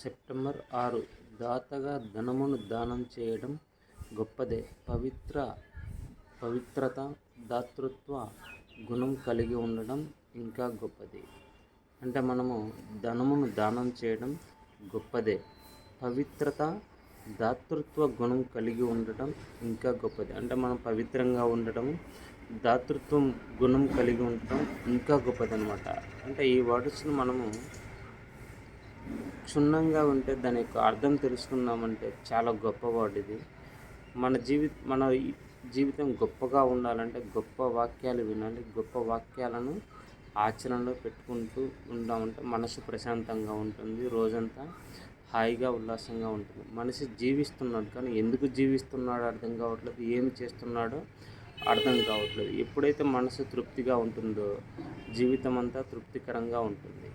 September 6 దాతగా ధనమును దానం చేయడం గొప్పదే. పవిత్రత, దాతృత్వ గుణం కలిగి ఉండడం ఇంకా గొప్పది. అంటే మనము ధనమును దానం చేయడం గొప్పదే. పవిత్రత, దాతృత్వ గుణం కలిగి ఉండటం ఇంకా గొప్పది. అంటే మనం పవిత్రంగా ఉండటం, దాతృత్వం గుణం కలిగి ఉండటం ఇంకా గొప్పది అనమాట. అంటే ఈ వర్డ్స్ని మనము క్షుణ్ణంగా ఉంటే దాని యొక్క అర్థం తెలుసుకున్నామంటే చాలా గొప్ప వర్డ్ ఇది. మన జీవితం గొప్పగా ఉండాలంటే గొప్ప వాక్యాలు వినాలి. గొప్ప వాక్యాలను ఆచరణలో పెట్టుకుంటూ ఉంటామంటే మనసు ప్రశాంతంగా ఉంటుంది. రోజంతా హాయిగా ఉల్లాసంగా ఉంటుంది. మనిషి జీవిస్తున్నాడు కానీ ఎందుకు జీవిస్తున్నాడో అర్థం కావట్లేదు, ఏమి చేస్తున్నాడో అర్థం కావట్లేదు. ఎప్పుడైతే మనసు తృప్తిగా ఉంటుందో జీవితం అంతా తృప్తికరంగా ఉంటుంది.